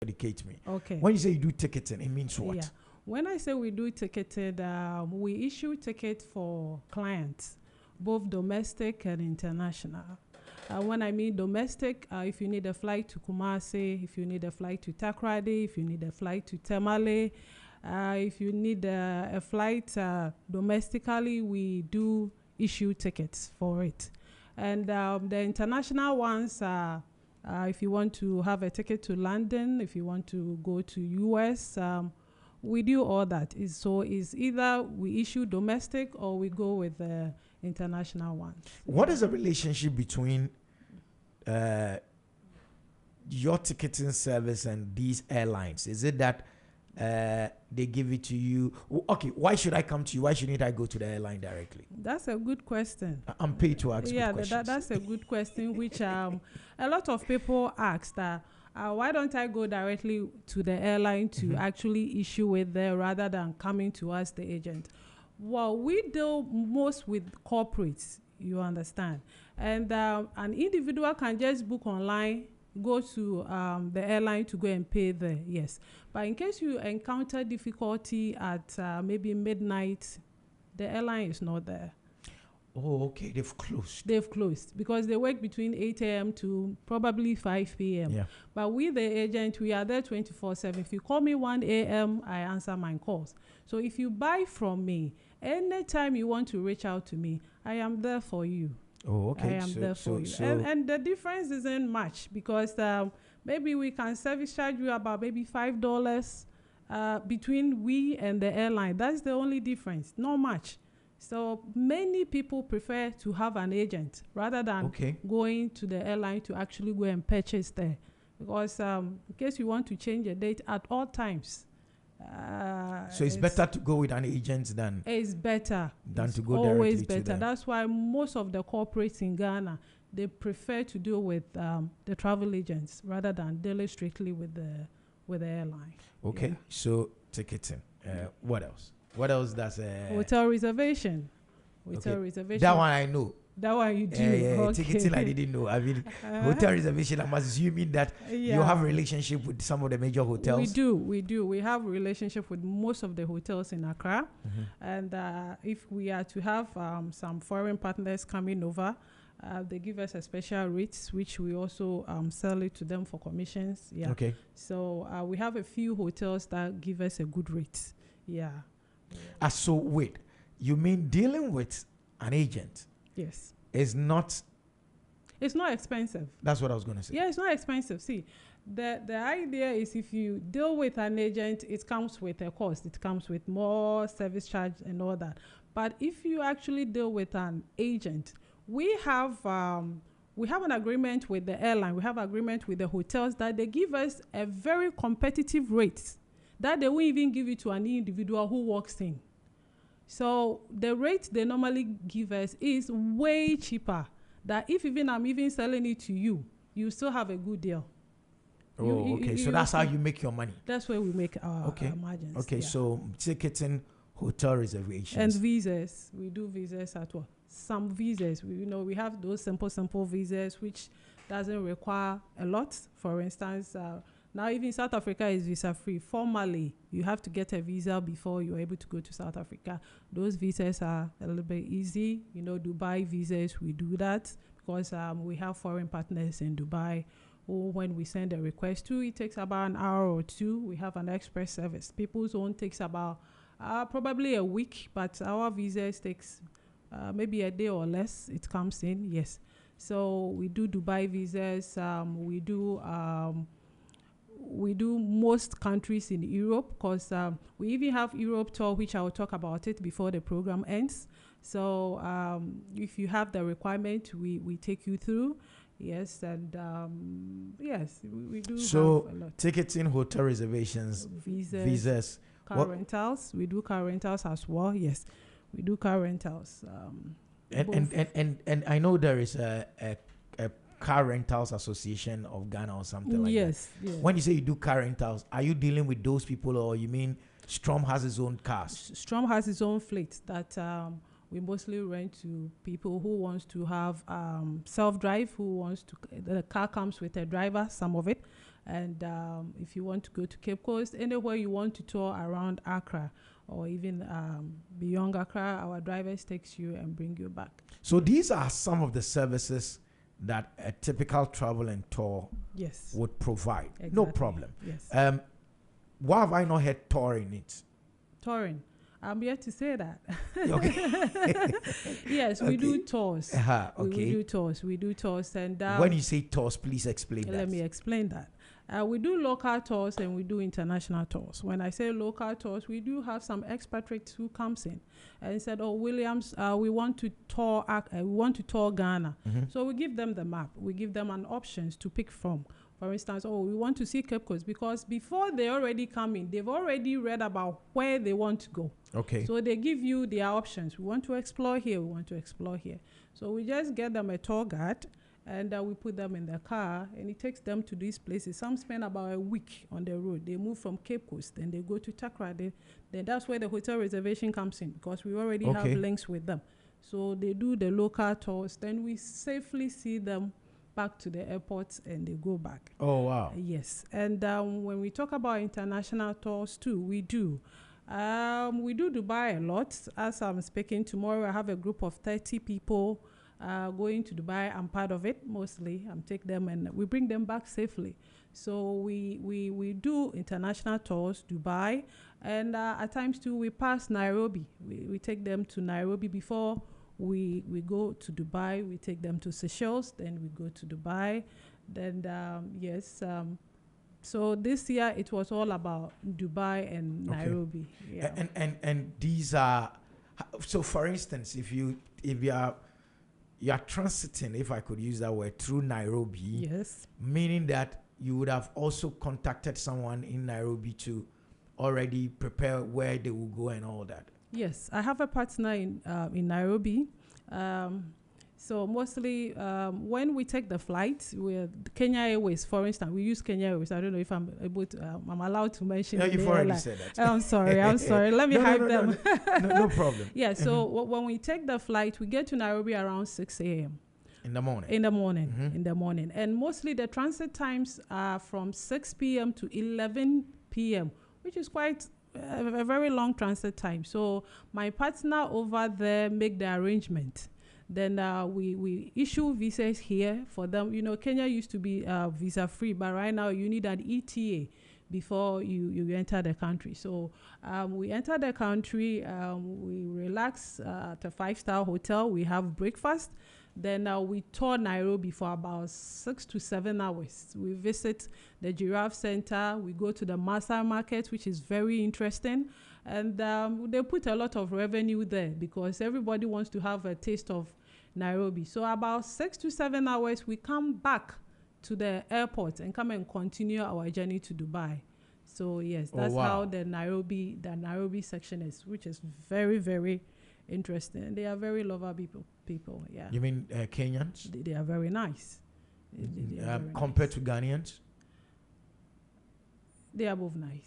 educate me. Okay. When you say you do ticketing, it means what? Yeah. When I say we do ticketed, we issue tickets for clients, both domestic and international. When I mean domestic, if you need a flight to Kumasi, if you need a flight to Takoradi, if you need a flight to Tamale, if you need a flight domestically, we do issue tickets for it. And the international ones are, if you want to have a ticket to London, if you want to go to US, we do all that. So it's either we issue domestic or we go with the international ones. What is the relationship between your ticketing service and these airlines? Is it that they give it to you? Okay, why should I come to you? Why shouldn't I go to the airline directly? That's a good question. I'm paid to ask Yeah, good questions. that's a good question, which a lot of people ask that. Why don't I go directly to the airline to actually issue it there rather than coming to us, the agent? Well, we deal most with corporates, you understand. And an individual can just book online, go to the airline to go and pay there, yes. But in case you encounter difficulty at maybe midnight, the airline is not there. Oh, okay. They've closed. They've closed because they work between 8 a.m. to probably 5 p.m. Yeah. But with the agent, we are there 24/7. If you call me 1 a.m., I answer my calls. So if you buy from me, anytime you want to reach out to me, I am there for you. Oh, okay. I am there for you. And the difference isn't much because maybe we can service charge you about maybe $5 between we and the airline. That's the only difference. Not much. So many people prefer to have an agent rather than going to the airline to actually go and purchase there. Because in case you want to change a date at all times. So it's better to go with an agent than it's better than to go always directly better. to them. That's why most of the corporates in Ghana, they prefer to deal with the travel agents rather than dealing strictly with the airline. Okay, yeah. So ticketing. What else? What else does hotel reservation? Hotel reservation. That one I know. That one you do. Okay. Ticketing I didn't know. I mean, hotel reservation. I'm assuming that you have a relationship with some of the major hotels. We do. We have a relationship with most of the hotels in Accra, and if we are to have some foreign partners coming over, they give us a special rates, which we also sell it to them for commissions. Yeah. Okay. So we have a few hotels that give us a good rate. Yeah. So wait, you mean dealing with an agent? Yes. It's not expensive. That's what I was going to say. Yeah, it's not expensive. See, the idea is if you deal with an agent, it comes with a cost. It comes with more service charge and all that. But if you actually deal with an agent, we have an agreement with the airline. We have agreement with the hotels that they give us a very competitive rate that they won't even give it to an individual who walks in. So the rate they normally give us is way cheaper. That if even I'm even selling it to you, you still have a good deal. Okay. So that's how you make your money. That's where we make our margins. Okay. Yeah. So ticketing, hotel reservations, and visas. We do visas at all. Some visas, we have those simple visas which doesn't require a lot. For instance, now even South Africa is visa free. Formally, you have to get a visa before you're able to go to South Africa. Those visas are a little bit easy. Dubai visas, we do that because we have foreign partners in Dubai. Or when we send a request to, it takes about an hour or two. We have an express service. People's own takes about probably a week, but our visas takes maybe a day or less. It comes in, yes. So we do Dubai visas. We do most countries in Europe because we even have Europe tour, which I will talk about it before the program ends. So if you have the requirement, we take you through. Yes, and yes, we do. So have a lot. Ticketing, hotel reservations, visas, car rentals. We do car rentals as well. Yes, we do car rentals. And I know there is a Car Rentals Association of Ghana or something like that. Yes. When you say you do car rentals, are you dealing with those people, or you mean Strom has his own cars? Strom has his own fleet that we mostly rent to people who wants to have self-drive, the car comes with a driver, some of it, And if you want to go to Cape Coast, anywhere you want to tour around Accra or even beyond Accra, our drivers takes you and bring you back. So these are some of the services that a typical travel and tour would provide. Exactly. No problem. Yes. Why have I not heard touring it? Touring. I'm yet to say that. Okay. Yes, we do tours. Okay. We do tours. We do tours. And when you say tours, please explain that. Let me explain that. We do local tours and we do international tours. When I say local tours, we do have some expatriates who comes in and said, "Oh, Williams, we want to tour Ghana." Mm-hmm. So we give them the map. We give them an options to pick from. For instance, we want to see Cape Coast, because before they already come in, they've already read about where they want to go. Okay. So they give you their options. We want to explore here. We want to explore here. So we just get them a tour guide, and we put them in the car, and it takes them to these places. Some spend about a week on the road. They move from Cape Coast, then they go to Takra. Then that's where the hotel reservation comes in, because we already have links with them. So they do the local tours. Then we safely see them back to the airport, and they go back. Oh, wow. Yes. And when we talk about international tours too, we do. We do Dubai a lot. As I'm speaking tomorrow, I have a group of 30 people going to Dubai. I'm part of it mostly. I'm take them and we bring them back safely. So we do international tours, Dubai, and at times too we pass Nairobi. We take them to Nairobi before we go to Dubai. We take them to Seychelles, then we go to Dubai. Then so this year it was all about Dubai and Nairobi. Yeah. And these are, so for instance, if you are transiting, if I could use that word, through Nairobi, yes, meaning that you would have also contacted someone in Nairobi to already prepare where they will go and all that. Yes, I have a partner in Nairobi. So mostly when we take the flight with Kenya Airways, for instance, we use Kenya Airways. I don't know if I'm able to, I'm allowed to mention. No, you've already said that. I'm sorry. Let me hype them. No problem. Yeah, so when we take the flight, we get to Nairobi around 6 a.m. In the morning. In the morning. And mostly the transit times are from 6 p.m. to 11 p.m., which is quite a very long transit time. So my partner over there make the arrangement. Then we issue visas here for them. You know, Kenya used to be visa free, but right now you need an ETA before you enter the country. So we enter the country, we relax at a 5-star hotel, we have breakfast. Then we tour Nairobi for about 6 to 7 hours. We visit the Giraffe Center. We go to the Maasai Market, which is very interesting. And they put a lot of revenue there because everybody wants to have a taste of Nairobi. So about 6 to 7 hours, we come back to the airport and come and continue our journey to Dubai. So yes, that's how the Nairobi section is, which is very, very interesting. And they are very lovable people. Yeah. You mean Kenyans? They are very nice. Compared to Ghanaians? They are both nice.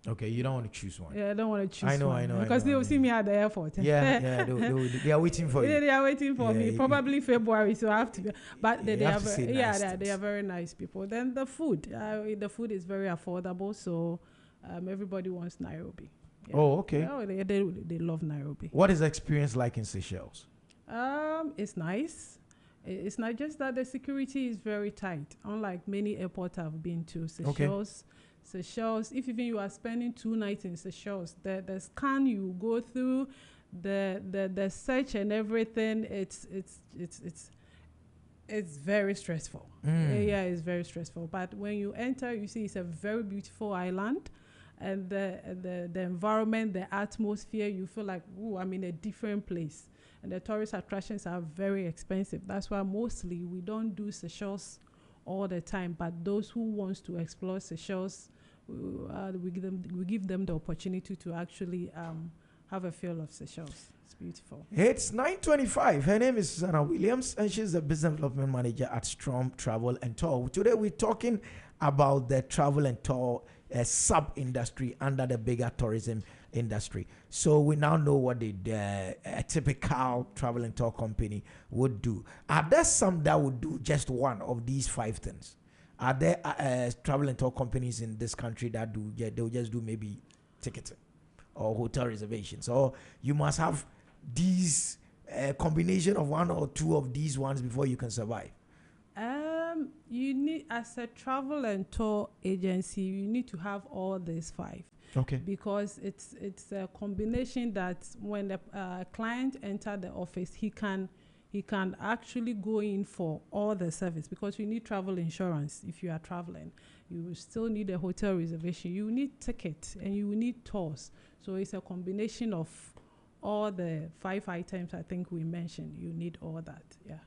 Okay, you don't want to choose one. Yeah, I don't want to choose one. I know. Because they will see me at the airport. Yeah, they are waiting for you. They are waiting for me. Probably February, so I have to. But they are very nice people. Then the food is very affordable, so everybody wants Nairobi. Yeah. Oh, okay. Oh, they love Nairobi. What is the experience like in Seychelles? It's nice. It's not just that the security is very tight. Unlike many airports I've been to, Seychelles. Okay. Seychelles, if even you are spending 2 nights in Seychelles, the scan you go through, the search and everything, it's very stressful. Yeah, it's very stressful. But when you enter, you see it's a very beautiful island, and the environment, the atmosphere, you feel like, ooh, I'm in a different place. And the tourist attractions are very expensive. That's why mostly we don't do Seychelles all the time. But those who wants to explore Seychelles, we give them the opportunity to actually have a feel of Seychelles. It's beautiful. It's 9:25. Her name is Susanna Williams, and she's the business development manager at Storm Travel and Tour. Today we're talking about the travel and tour sub-industry under the bigger tourism industry. So we now know what a typical travel and tour company would do. Are there some that would do just one of these 5 things? Are there travel and tour companies in this country that do? Yeah, they'll just do maybe ticketing or hotel reservations, or you must have these combination of one or two of these ones before you can survive. You need, as a travel and tour agency, you need to have all these 5. Okay. Because it's a combination that when the client enter the office, he can actually go in for all the service, because you need travel insurance if you are traveling. You will still need a hotel reservation. You need tickets and you need tours. So it's a combination of all the 5 items I think we mentioned. You need all that. Yeah.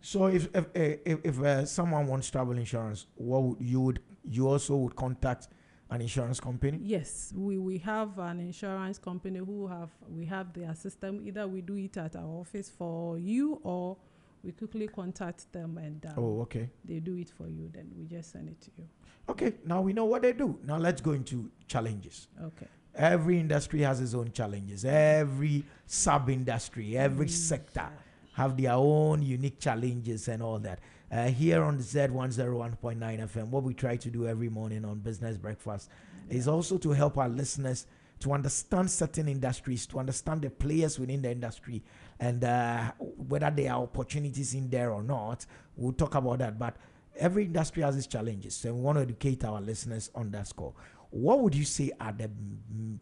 So if someone wants travel insurance, what you also would contact an insurance company? Yes, we have an insurance company we have their system. Either we do it at our office for you, or we quickly contact them and okay, they do it for you. Then we just send it to you. Okay, now we know what they do. Now let's go into challenges. Okay. Every industry has its own challenges. Every sub-industry, every sector have their own unique challenges and all that. Here on the Z101.9 FM, what we try to do every morning on Business Breakfast is also to help our listeners to understand certain industries, to understand the players within the industry, and whether there are opportunities in there or not. We'll talk about that. But every industry has its challenges, and we want to educate our listeners on that score. What would you say are the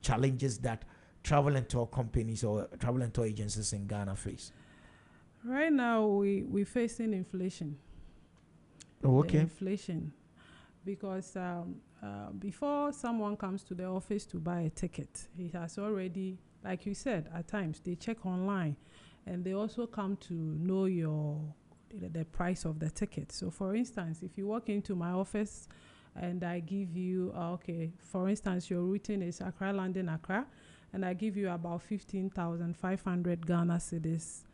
challenges that travel and tour companies or travel and tour agencies in Ghana face? Right now, we're facing inflation. Oh, okay. Inflation. Because before someone comes to the office to buy a ticket, he has already, like you said, at times they check online, and they also come to know the price of the ticket. So, for instance, if you walk into my office and I give you, for instance, your routine is Accra, London, Accra, and I give you about 15,500 Ghana cedis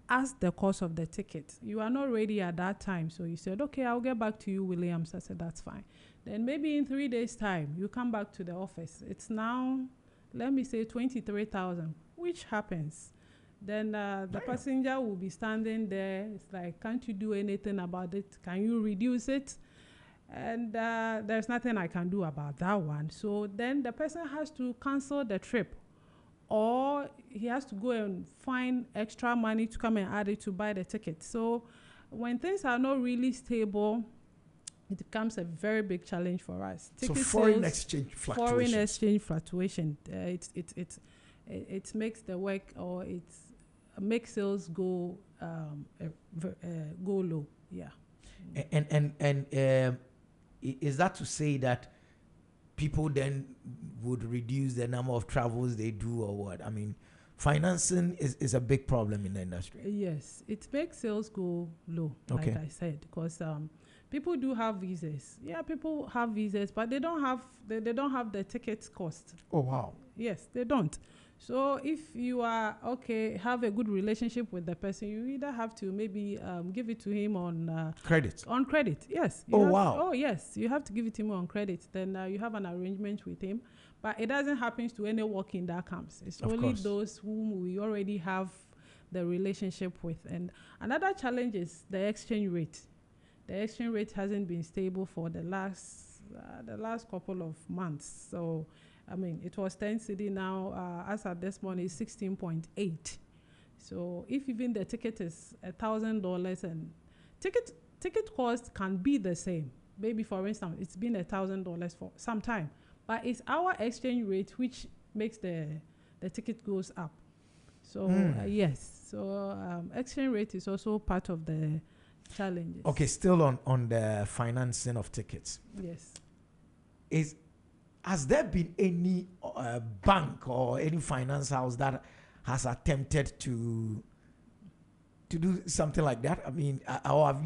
as the cost of the ticket. You are not ready at that time, so you said, okay, I'll get back to you, Williams. I said, that's fine. Then maybe in 3 days' time, you come back to the office. It's now, let me say, 23,000, which happens. Then the passenger will be standing there. It's like, can't you do anything about it? Can you reduce it? And there's nothing I can do about that one. So then the person has to cancel the trip, or he has to go and find extra money to come and add it to buy the ticket. So when things are not really stable, it becomes a very big challenge for us. So foreign exchange fluctuation. It makes the work, or it makes sales go low. Yeah. And is that to say that people then would reduce the number of travels they do, or what? I mean, financing is a big problem in the industry. Yes, it makes sales go low, like I said, because people do have visas. Yeah, people have visas, but they don't have the ticket cost. Oh, wow. Yes, they don't. So if you are have a good relationship with the person, you either have to maybe give it to him on credit. On credit, yes. Wow. Oh, yes, you have to give it to him on credit. Then you have an arrangement with him, but it doesn't happen to any walk-in that comes. It's only those whom we already have the relationship with. And another challenge is the exchange rate. The exchange rate hasn't been stable for the last couple of months. So, I mean, it was 10 cedi now, as at this morning, is 16.8. So if even the ticket is $1,000, and ticket cost can be the same. Maybe, for instance, it's been $1,000 for some time, but it's our exchange rate which makes the ticket goes up. So yes, so exchange rate is also part of the challenges. Okay, still on the financing of tickets. Yes. Has there been any bank or any finance house that has attempted to do something like that? I mean,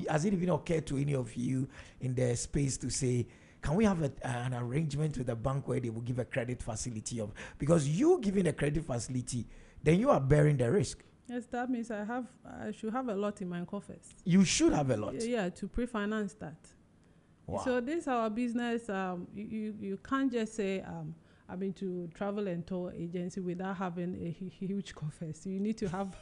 has it even occurred to any of you in the space to say, can we have an arrangement with a bank where they will give a credit facility because you giving a credit facility, then you are bearing the risk. Yes, that means I should have a lot in my coffers. You should have a lot. Yeah, to pre-finance that. Wow. So this is our business. You can't just say to travel and tour agency without having a huge coffers. You need to have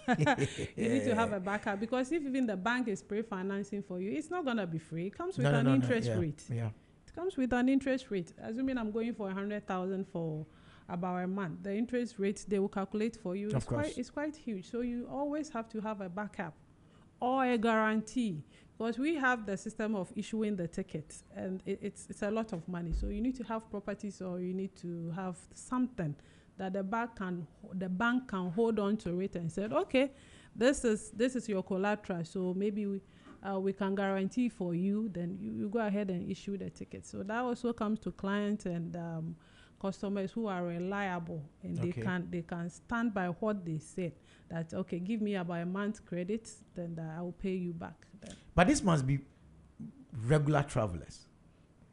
you need to have a backup, because if even the bank is pre-financing for you, it's not gonna be free. It comes with an interest rate. Yeah. It comes with an interest rate. Assuming I'm going for 100,000 for about a month, the interest rate they will calculate for you. It's quite huge. So you always have to have a backup or a guarantee, because we have the system of issuing the tickets, and it's a lot of money. So you need to have properties, or you need to have something that the bank can hold on to it and say, okay, this is your collateral. So maybe we can guarantee for you. Then you go ahead and issue the ticket. So that also comes to clients and customers who are reliable, and they can stand by what they said. That okay, give me about a month's credit, then I will pay you back. Then. But this must be regular travelers.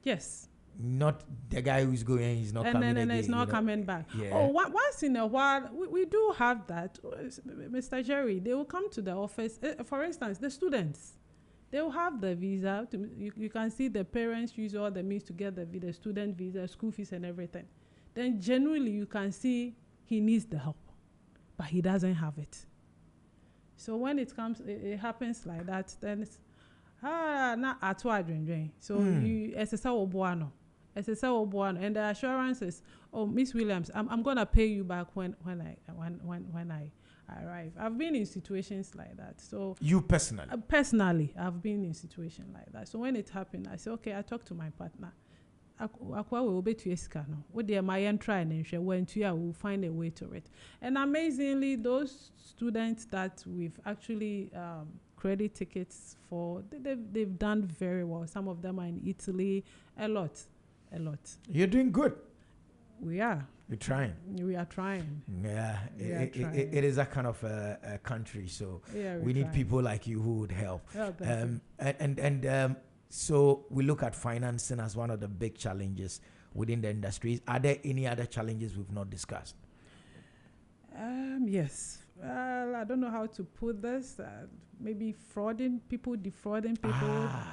Yes. Not the guy who's going, he's not coming again. And it's not coming back. Yeah. Oh, once in a while, we do have that. Mr. Jerry, they will come to the office. For instance, the students, they will have the visa. You can see the parents use all the means to get the student visa, school fees and everything. Then generally you can see he needs the help, but he doesn't have it. So when it happens like that, then it's not at all. So you SSL Obuano, and the assurance is, oh, Miss Williams, I'm gonna pay you back when I arrive. I've been in situations like that. So you personally? Personally, I've been in situations like that. So when it happened, I said, okay, I talked to my partner. We'll find a way to it. And amazingly, those students that we've actually credit tickets for, they've done very well. Some of them are in Italy. A lot. You're doing good. We are. We're trying. We are trying. Yeah, it is that kind of a country. So we need people like you who would help. So we look at financing as one of the big challenges within the industry. Are there any other challenges we've not discussed? Yes. I don't know how to put this. Maybe defrauding people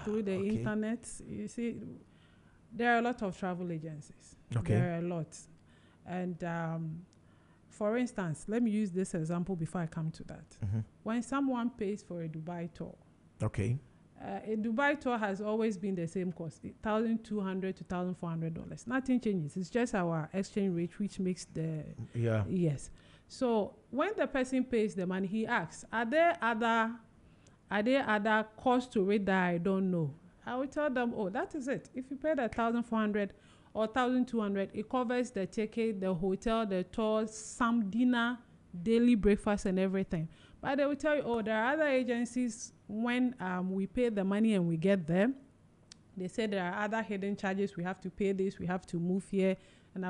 through the internet. You see, there are a lot of travel agencies. Okay. There are a lot. And for instance, let me use this example before I come to that. Mm-hmm. When someone pays for a Dubai tour, okay, a Dubai tour has always been the same cost, $1,200 to $1,400. Nothing changes. It's just our exchange rate, which makes the yes. So when the person pays the money, he asks, are there other costs to it that I don't know? I will tell them, oh, that is it. If you pay the $1,400 or $1,200, it covers the ticket, the hotel, the tours, some dinner, daily breakfast, and everything. But they will tell you, oh, there are other agencies. When we pay the money and we get there, they say there are other hidden charges. We have to pay this. We have to move here. And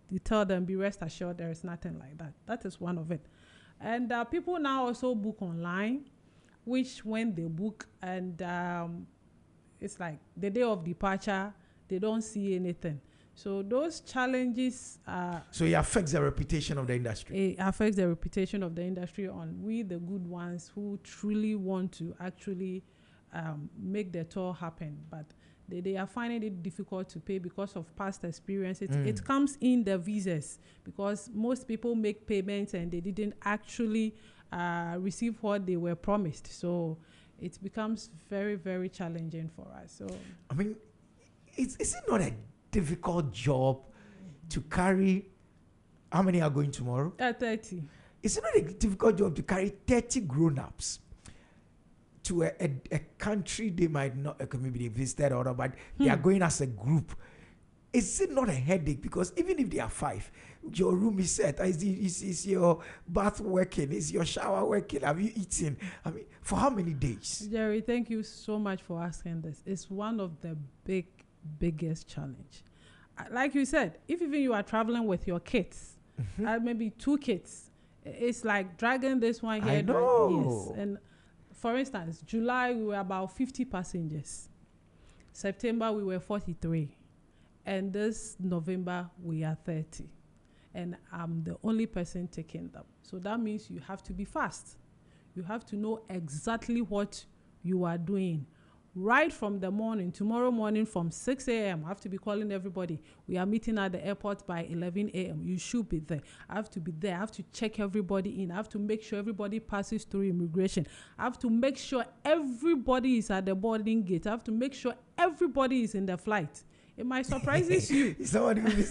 you tell them, be rest assured, there is nothing like that. That is one of it. And people now also book online, which when they book and it's like the day of departure, they don't see anything. So those challenges so it affects the reputation of the industry. It affects the reputation of the industry on we, the good ones who truly want to actually make the tour happen. But they are finding it difficult to pay because of past experience. It comes in the visas, because most people make payments and they didn't actually receive what they were promised. So it becomes very, very challenging for us. So I mean, is it not a difficult job to carry? How many are going tomorrow? 30. Is it not a difficult job to carry 30 grown-ups to a country they might not maybe they visited or but they are going as a group? Is it not a headache? Because even if they are 5, your room is set. Is your bath working? Is your shower working? Have you eaten? I mean, for how many days? Jerry, thank you so much for asking this. It's one of the biggest challenge. Like you said, if even you are traveling with your kids, maybe 2 kids, it's like dragging this one here. I know. Yes. And for instance, July we were about 50 passengers. September we were 43. And this November we are 30. And I'm the only person taking them. So that means you have to be fast. You have to know exactly what you are doing, right from the morning. Tomorrow morning from 6 a.m. I have to be calling everybody. We are meeting at the airport by 11 a.m. You should be there. I have to be there. I have to check everybody in. I have to make sure everybody passes through immigration. I have to make sure everybody is at the boarding gate. I have to make sure everybody is in the flight. It might surprise you. Somebody will be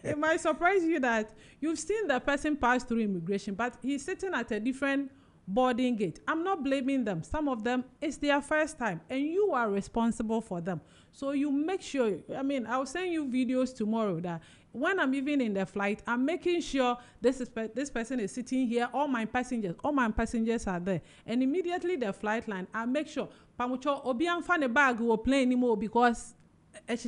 It might surprise you that you've seen the person pass through immigration, but he's sitting at a different boarding gate. I'm not blaming them. Some of them, it's their first time, and you are responsible for them. So you make sure, I mean, I'll send you videos tomorrow that when I'm even in the flight, I'm making sure this person is sitting here, all my passengers are there. And immediately the flight line, I make sure, Pamucho, Obian fan a bag will play anymore because before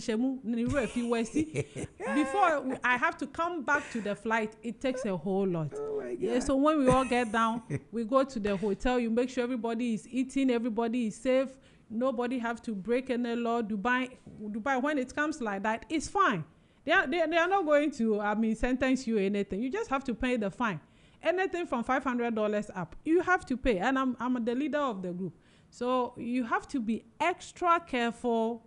I have to come back to the flight, it takes a whole lot. Yeah, so when we all get down, we go to the hotel, you make sure everybody is eating, everybody is safe, nobody have to break any law. Dubai, when it comes like that, it's fine. They are not going to sentence you or anything. You just have to pay the fine. Anything from $500 up, you have to pay. And I'm the leader of the group. So you have to be extra careful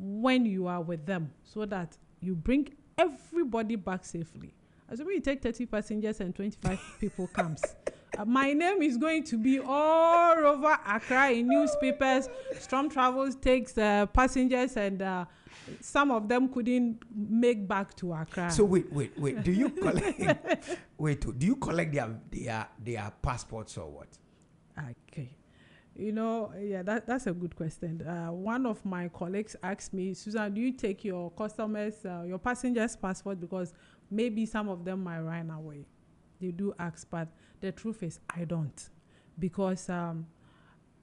when you are with them so that you bring everybody back safely. As when you take 30 passengers and 25 people comes, my name is going to be all over Accra in newspapers. Storm Travels takes passengers and some of them couldn't make back to Accra. So wait. Do you collect? Do you collect their passports or what? Okay. That's a good question. One of my colleagues asked me, Susan, do you take your customers, your passengers' passport? Because maybe some of them might run away. They do ask, but the truth is I don't. Because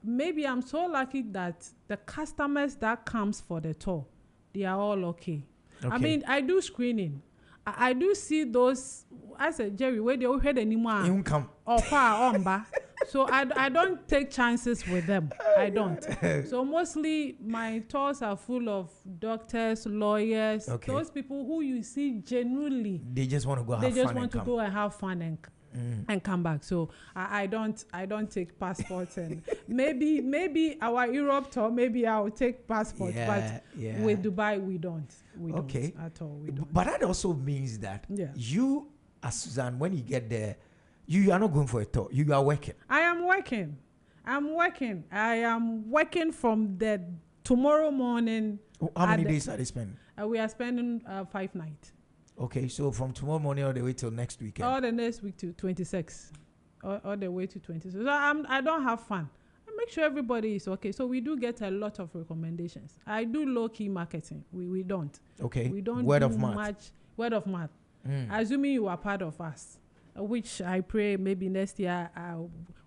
maybe I'm so lucky that the customers that comes for the tour, they are all okay. I mean, I do screening. I do see those, I said, Jerry, where they all head anymore. Or far on. So I don't take chances with them. I don't. So mostly my tours are full of doctors, lawyers, those people who you see genuinely. They just want to go have fun. They just want to go and have fun and come back. So I don't take passports. And maybe our Europe tour, maybe I'll take passports. But with Dubai, we don't. We don't at all. We don't. But that also means that you, as Suzanne, when you get there, you are not going for a tour. You are working. I am working. I am working from the tomorrow morning. How many days are they spending? We are spending 5 nights. Okay, so from tomorrow morning all the way till next weekend. All the next week to 26. All the way to 26. So I don't have fun. I make sure everybody is okay. So we do get a lot of recommendations. I do low-key marketing. We don't. Okay. We don't word do of mouth. Much word of mouth. Assuming you are part of us. Which I pray maybe next year,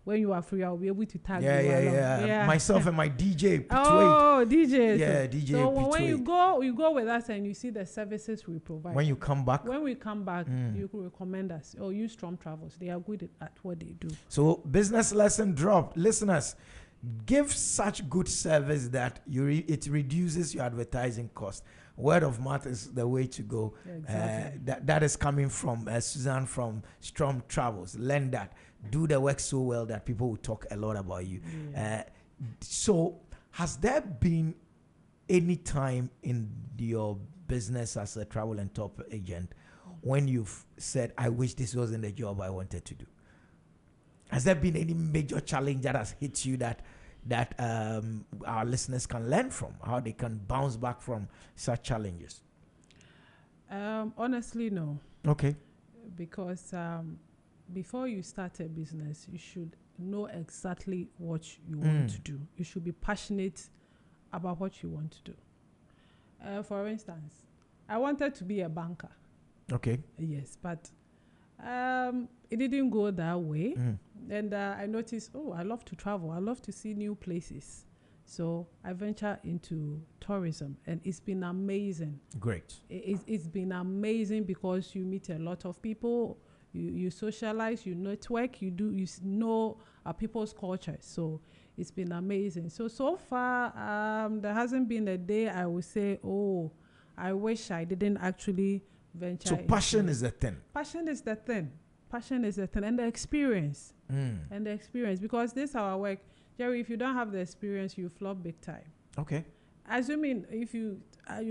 when you are free, I'll be able to tag you along. Yeah. Myself and my DJ. DJ. Yeah, DJ. So when you go with us and you see the services we provide. When you come back. When we come back, you can recommend us or use Storm Travels. They are good at what they do. So business lesson dropped. Listeners, give such good service that it reduces your advertising cost. Word of mouth is the way to go. Exactly. That is coming from Suzanne from Storm Travels. Learn that. Do the work so well that people will talk a lot about you. Yeah. So has there been any time in your business as a travel and tour agent when you've said, I wish this wasn't the job I wanted to do? Has there been any major challenge that has hit you that our listeners can learn from, how they can bounce back from such challenges? Honestly, no. Okay. Because before you start a business, you should know exactly what you want to do. You should be passionate about what you want to do. For instance, I wanted to be a banker. Okay. Yes, but it didn't go that way. And I noticed, I love to travel. I love to see new places. So I venture into tourism, and it's been amazing. Great. It's been amazing because you meet a lot of people, you socialize, you network, you know people's culture. So it's been amazing. So far, there hasn't been a day I would say, I wish I didn't actually venture. So passion is the thing. Passion is the thing. And the experience. Because this our work. Jerry, if you don't have the experience, you flop big time. Okay. Assuming if you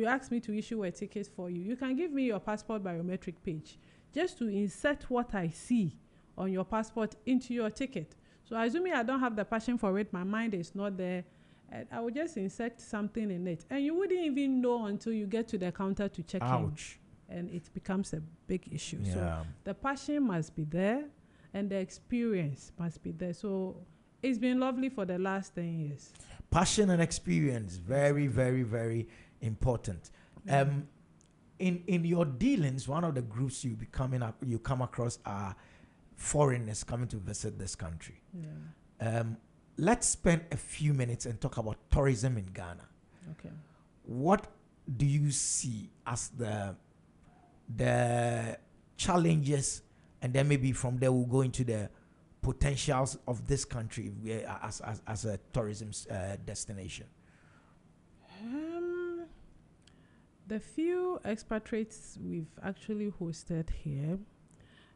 ask me to issue a ticket for you, you can give me your passport biometric page just to insert what I see on your passport into your ticket. So assuming I don't have the passion for it, my mind is not there, I will just insert something in it. And you wouldn't even know until you get to the counter to check in. And it becomes a big issue. Yeah. So the passion must be there and the experience must be there. So it's been lovely for the last 10 years. Passion and experience, very, very, very important. In your dealings, one of the groups you come across are foreigners coming to visit this country. Yeah. Let's spend a few minutes and talk about tourism in Ghana. Okay. What do you see as the challenges, and then maybe from there we'll go into the potentials of this country as a tourism destination? The few expatriates we've actually hosted here,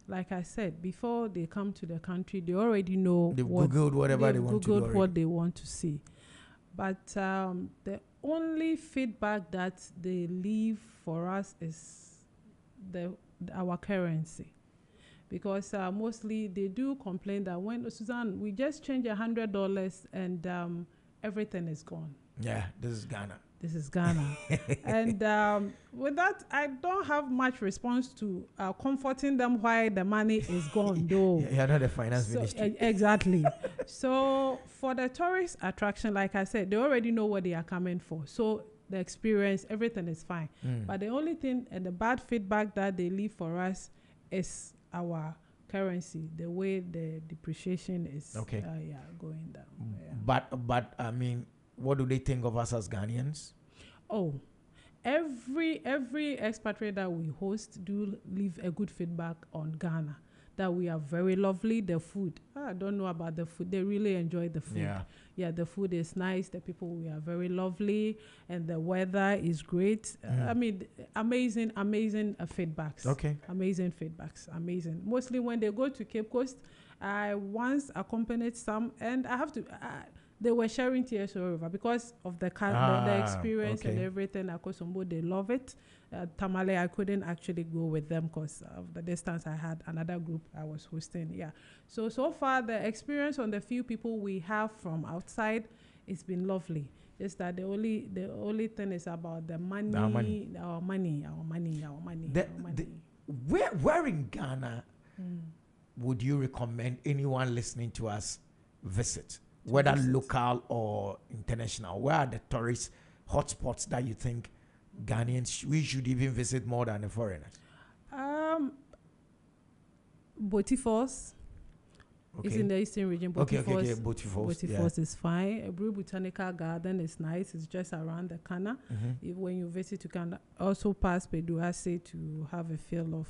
like I said, before they come to the country, they already know. They've Googled whatever they want to do. Googled what they want to see. But the only feedback that they leave for us is our currency. Because mostly they do complain that when, Suzanne, we just change $100 and everything is gone. Yeah, this is Ghana. This is Ghana. And with that, I don't have much response to comforting them why the money is gone, though. You're not the finance ministry. Exactly. So for the tourist attraction, like I said, they already know what they are coming for. So the experience, everything is fine. But the only thing and the bad feedback that they leave for us is our currency, the way the depreciation is going down. Yeah. But I mean, what do they think of us as Ghanaians? Oh, every expatriate that we host do leave a good feedback on Ghana, that we are very lovely. The food, I don't know about the food. They really enjoy the food. Yeah, the food is nice. The people, we are very lovely, and the weather is great. I mean, amazing feedbacks. Okay. Amazing feedbacks. Amazing. Mostly when they go to Cape Coast, I once accompanied some, and I have to. They were sharing tears all over because of the experience and everything. Akosombo, they love it. Tamale, I couldn't actually go with them because of the distance. I had another group I was hosting. Yeah. So far, the experience on the few people we have from outside, it's been lovely. Just that the only thing is about the money, our money. Where in Ghana would you recommend anyone listening to us visit? Whether local or international, where are the tourist hotspots that you think Ghanaians we should even visit more than the foreigners? Boti Falls is in the eastern region. Boti Falls is fine. Ebru Botanical Garden is nice. It's just around the corner. When you visit, you can also pass Peduase to have a feel of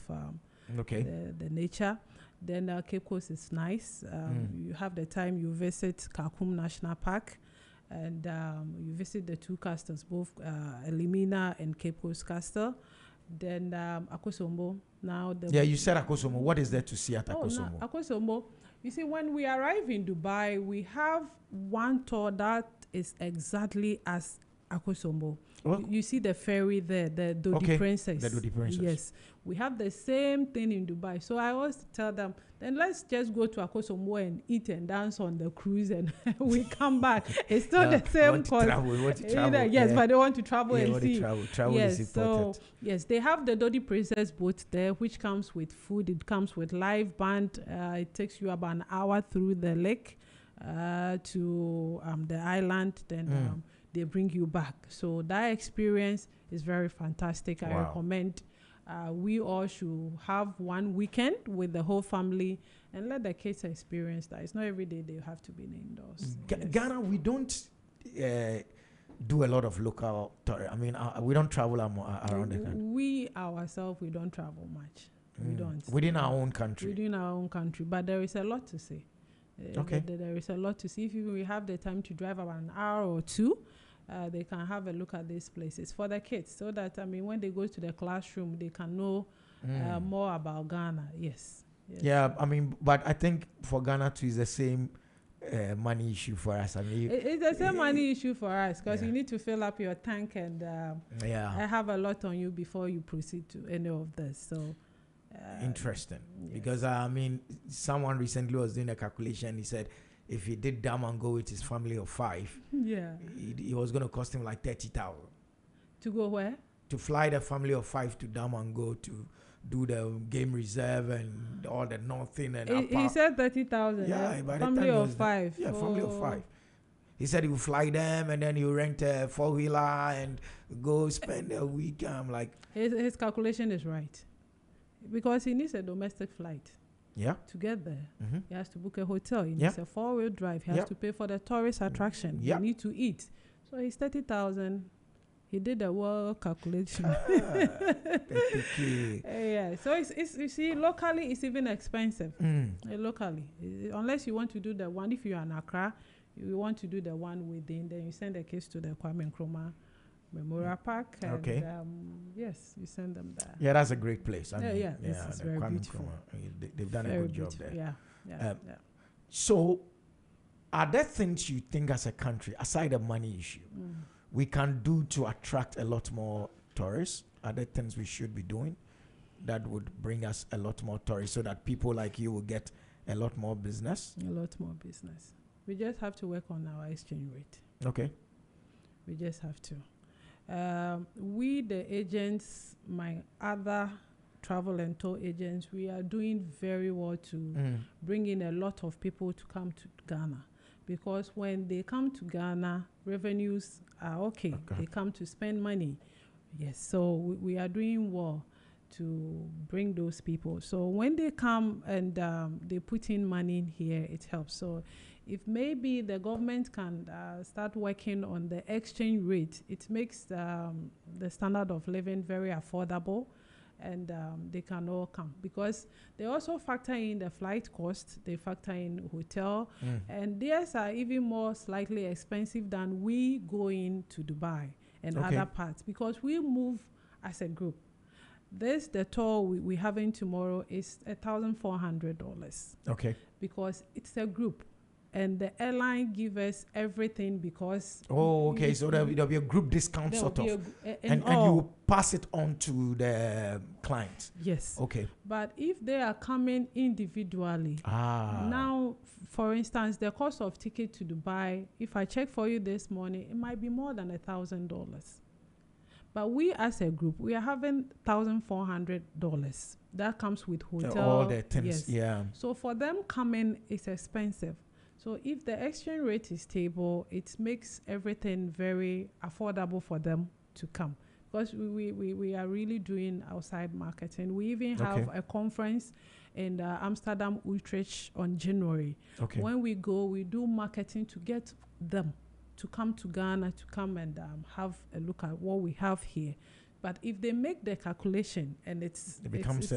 the nature. Then Cape Coast is nice. You have the time, you visit Kakum National Park, and you visit the two castles, both Elimina and Cape Coast Castle. Then Akosombo. You said Akosombo. What is there to see at Akosombo? Akosombo. You see, when we arrive in Dubai, we have one tour that is exactly as Akosombo. You see the ferry there, the Dodi Princess. The Dodi Princess. Yes. We have the same thing in Dubai. So I always tell them, then let's just go to Akosombo and eat and dance on the cruise and we come back. It's still the same cause. Yes, but they want to travel and see. Travel is important. So, yes, they have the Dodi Princess boat there, which comes with food. It comes with live band. It takes you about an hour through the lake to the island. Then they bring you back. So that experience is very fantastic. I recommend we all should have one weekend with the whole family and let the kids experience that. It's not every day they have to be indoors. Ghana, we don't do a lot of local tourism. I mean, we don't travel around the country. We ourselves, we don't travel much. We don't. Within our own country. Within our own country. But there is a lot to see. There is a lot to see. If we have the time to drive about an hour or two, they can have a look at these places for the kids, so that when they go to the classroom, they can know more about Ghana. Yes. Yeah, but I think for Ghana too is the same money issue for us. I mean, it's the same money issue for us because you need to fill up your tank and I have a lot on you before you proceed to any of this. So interesting, because I mean, someone recently was doing a calculation. He said if he did Damongo with his family of 5, it was going to cost him like 30,000 to go where? To fly the family of 5 to Damongo to do the game reserve and all the northing and he said 30,000. Yeah, by family the time of 5. Family of 5. He said he would fly them and then he would rent a 4-wheeler and go spend a week. I'm like, his calculation is right because he needs a domestic flight. Yeah. To get there, he has to book a hotel. He needs a 4-wheel drive. He has to pay for the tourist attraction. You need to eat. So he's 30,000. He did a well calculation. Yeah. So it's you see, locally it's even expensive. Locally, unless you want to do the one, if you're in Accra, you want to do the one within, then you send the kids to the Kwame Nkrumah Memorial Park. And, yes, you send them there. Yeah, that's a great place. I mean, this is very Kwame beautiful. They've done a good job there. Yeah. So, are there things you think as a country, aside the money issue, we can do to attract a lot more tourists? Are there things we should be doing that would bring us a lot more tourists so that people like you will get a lot more business? A lot more business. We just have to work on our exchange rate. Okay. We just have to. We, the agents, my other travel and tour agents, we are doing very well to bring in a lot of people to come to Ghana. Because when they come to Ghana, revenues are okay. They come to spend money. Yes, so we are doing well to bring those people. So when they come and they put in money in here, it helps. So if maybe the government can start working on the exchange rate, it makes the standard of living very affordable. And they can all come because they also factor in the flight cost, they factor in hotel, and theirs are even more slightly expensive than we going to Dubai and other parts because we move as a group. The tour we having tomorrow is $1,400. Okay. Because it's a group. And the airline give us everything because... Oh, okay. So there'll be a group discount sort of. And you pass it on to the clients. Yes. Okay. But if they are coming individually, now, for instance, the cost of ticket to Dubai, if I check for you this morning, it might be more than $1,000. But we as a group, we are having $1,400. That comes with hotel. All the things, yeah. So for them coming, it's expensive. So if the exchange rate is stable, it makes everything very affordable for them to come. Because we are really doing outside marketing. We even have a conference in Amsterdam, Utrecht on January. Okay. When we go, we do marketing to get them to come to Ghana, to come and have a look at what we have here. But if they make the calculation and it becomes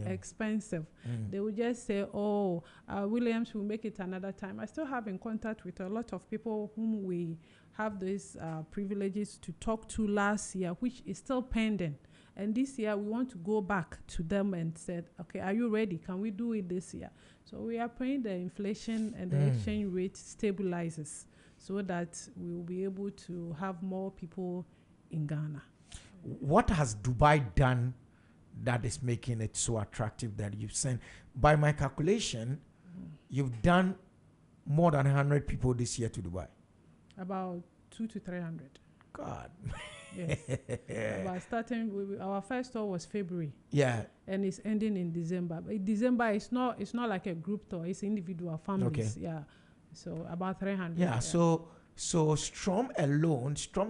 expensive, they will just say, Williams will make it another time. I still have in contact with a lot of people whom we have these privileges to talk to last year, which is still pending. And this year we want to go back to them and said, okay, are you ready? Can we do it this year? So we are praying the inflation and the exchange rate stabilizes so that we will be able to have more people in Ghana. What has Dubai done that is making it so attractive that you've sent? By my calculation, you've done more than 100 people this year to Dubai. About 200 to 300. God. Yes. About starting, our first tour was February. Yeah. And it's ending in December. But December, it's not like a group tour. It's individual families. Okay. Yeah. So about 300. Yeah. So Strom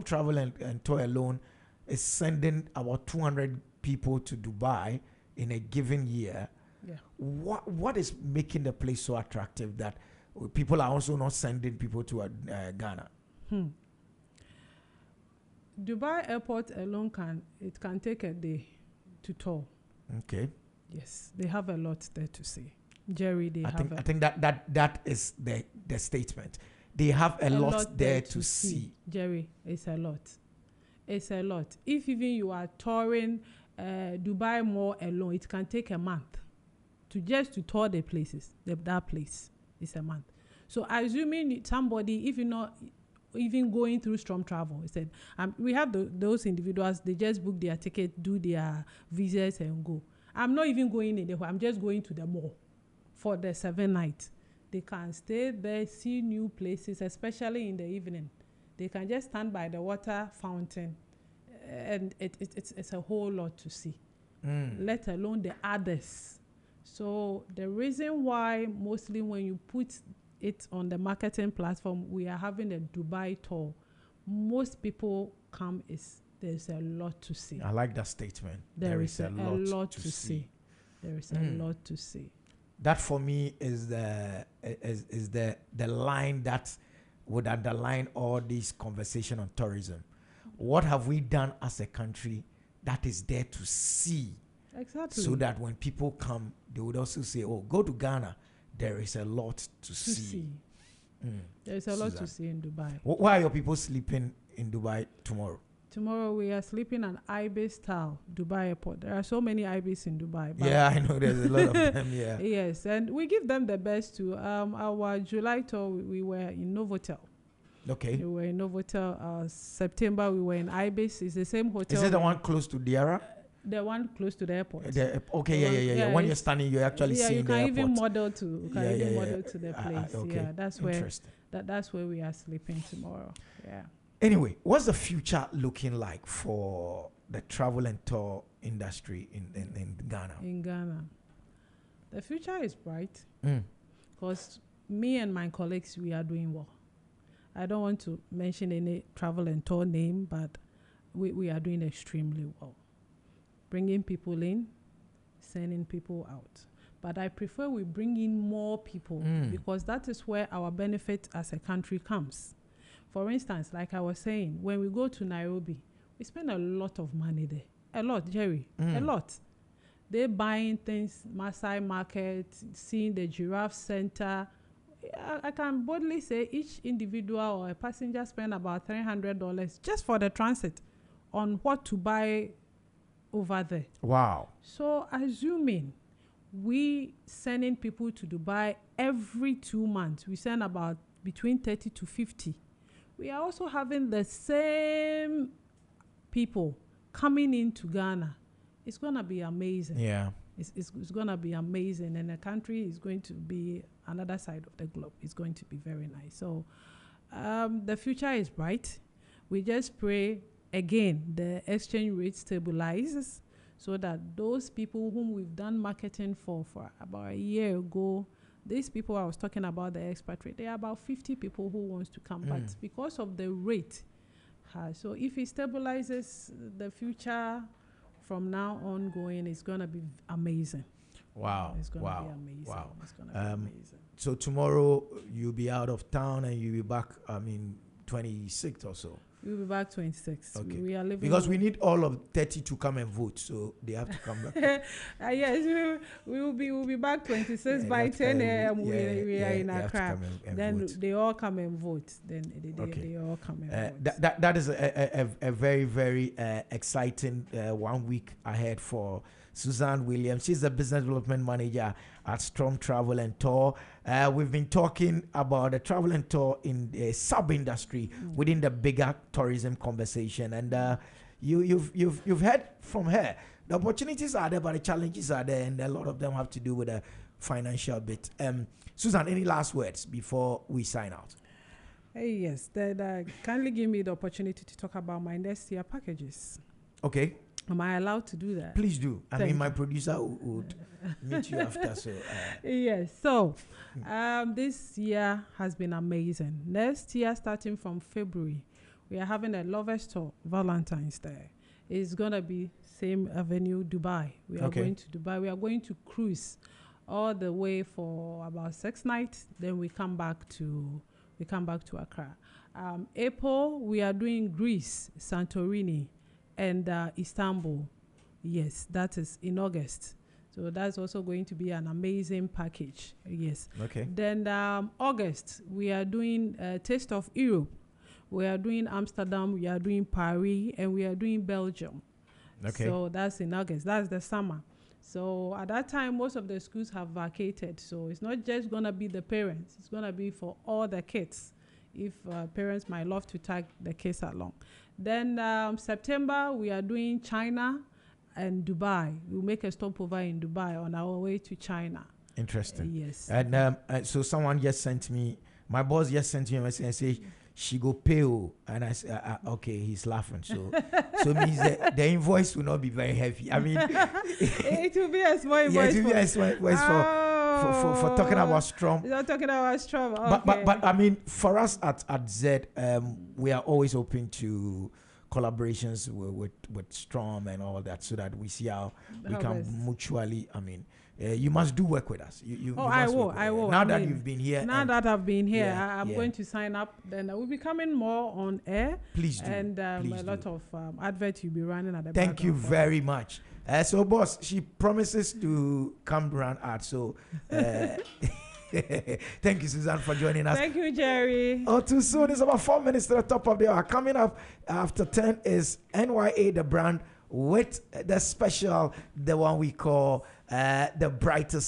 Travel and Tour alone is sending about 200 people to Dubai in a given year. Yeah. What is making the place so attractive that people are also not sending people to Ghana? Dubai airport alone can take a day to tour. Okay. Yes, they have a lot there to see. Jerry, I think that is the statement. They have a lot there to see. Jerry, it's a lot. It's a lot. If even you are touring Dubai Mall alone, it can take a month to tour the places. That place is a month. So assuming somebody, if you're not even going through Storm Travel, he said, we have those individuals, they just book their ticket, do their visas and go. I'm not even going anywhere. I'm just going to the mall for the 7 nights. They can stay there, see new places, especially in the evening. They can just stand by the water fountain, and it's a whole lot to see, let alone the others. So the reason why mostly when you put it on the marketing platform, we are having a Dubai tour, most people come is there's a lot to see. I like that statement. There is a lot to see. There is a lot to see. That for me is the line that would underline all this conversation on tourism. What have we done as a country that is there to see? Exactly. So that when people come, they would also say, oh, go to Ghana. There is a lot to see. There is a lot to see in Dubai. Why are your people sleeping in Dubai tomorrow? Tomorrow we are sleeping at Ibis Tower, Dubai Airport. There are so many Ibis in Dubai. Yeah, I know there's a lot of them. Yeah. Yes, and we give them the best too. Our July tour, we were in Novotel. Okay. We were in Novotel. September we were in Ibis. It's the same hotel. Is it the one close to Diara? The one close to the airport. Okay, yeah. When you're standing, you're actually seeing the airport. You can even model to the place. Okay. Yeah, that's where we are sleeping tomorrow. Yeah. Anyway, what's the future looking like for the travel and tour industry in Ghana? In Ghana, the future is bright because me and my colleagues, we are doing well. I don't want to mention any travel and tour name, but we are doing extremely well. Bringing people in, sending people out. But I prefer we bring in more people because that is where our benefit as a country comes. For instance, like I was saying, when we go to Nairobi, we spend a lot of money there. A lot, Jerry. A lot. They're buying things, Maasai Market, seeing the Giraffe Center. I can boldly say each individual or a passenger spend about $300 just for the transit on what to buy over there. Wow. So assuming we sending people to Dubai every 2 months, we send about between 30 to 50. We are also having the same people coming into Ghana. It's going to be amazing. Yeah. It's going to be amazing. And the country is going to be another side of the globe. It's going to be very nice. So the future is bright. We just pray, again, the exchange rate stabilizes so that those people whom we've done marketing for about a year ago, these people I was talking about, the expatriate, there are about 50 people who wants to come. But because of the rate, so if it stabilizes, the future from now on going is going to be amazing. Wow. It's going to be amazing. Wow. It's going to be amazing. So tomorrow you'll be out of town and you'll be back, 26th or so. We'll be back 26th. Okay. We are living because we need all of 30 to come and vote, so they have to come back. Yes, we will be back 26th by 10 a.m. We are in Accra. Then vote. They all come and vote. Then they all come and vote. That is a very, very exciting 1 week ahead for Suzanne Williams. She's the business development manager at Storm Travel and Tour. We've been talking about the travel and tour in the sub-industry within the bigger tourism conversation. And you've heard from her. The opportunities are there, but the challenges are there, and a lot of them have to do with the financial bit. Susan, any last words before we sign out? Yes, kindly give me the opportunity to talk about my next year packages. Okay. Am I allowed to do that? Please do. My producer would meet you after. So yes. So this year has been amazing. Next year, starting from February, we are having a Lovers Tour, Valentine's Day. It's gonna be same avenue, Dubai. We are going to Dubai. We are going to cruise all the way for about 6 nights. Then we come back to Accra. April, we are doing Greece, Santorini, and Istanbul. Yes, that is in August. So that's also going to be an amazing package. Yes. Okay. Then August, we are doing Taste of Europe. We are doing Amsterdam, we are doing Paris, and we are doing Belgium. Okay. So that's in August. That's the summer. So at that time, most of the schools have vacated. So it's not just going to be the parents. It's going to be for all the kids, if parents might love to tag the kids along. Then September, we are doing China and Dubai. We'll make a stopover in Dubai on our way to China. Interesting. Yes. And so someone just sent me, my boss just sent me a message and say, she go pay. And I said, okay, he's laughing. So means that the invoice will not be very heavy. I mean, it will be a small invoice. Yeah, it will be a small invoice for talking about Strom. You're not talking about Strom. Okay. But I mean, for us at Z, we are always open to collaborations with Strom and all that, so that we see how we can mutually, I mean, you must do work with us. I will. Now that you've been here. Now that I've been here, I'm going to sign up. Then we'll be coming more on air. Please do. And lot of adverts you'll be running at the Thank you very much. So, boss, she promises to come run art. So, thank you, Suzanne, for joining us. Thank you, Jerry. Oh, too soon. It's about 4 minutes to the top of the hour. Coming up after 10 is NYA, the brand, with the special, the one we call the brightest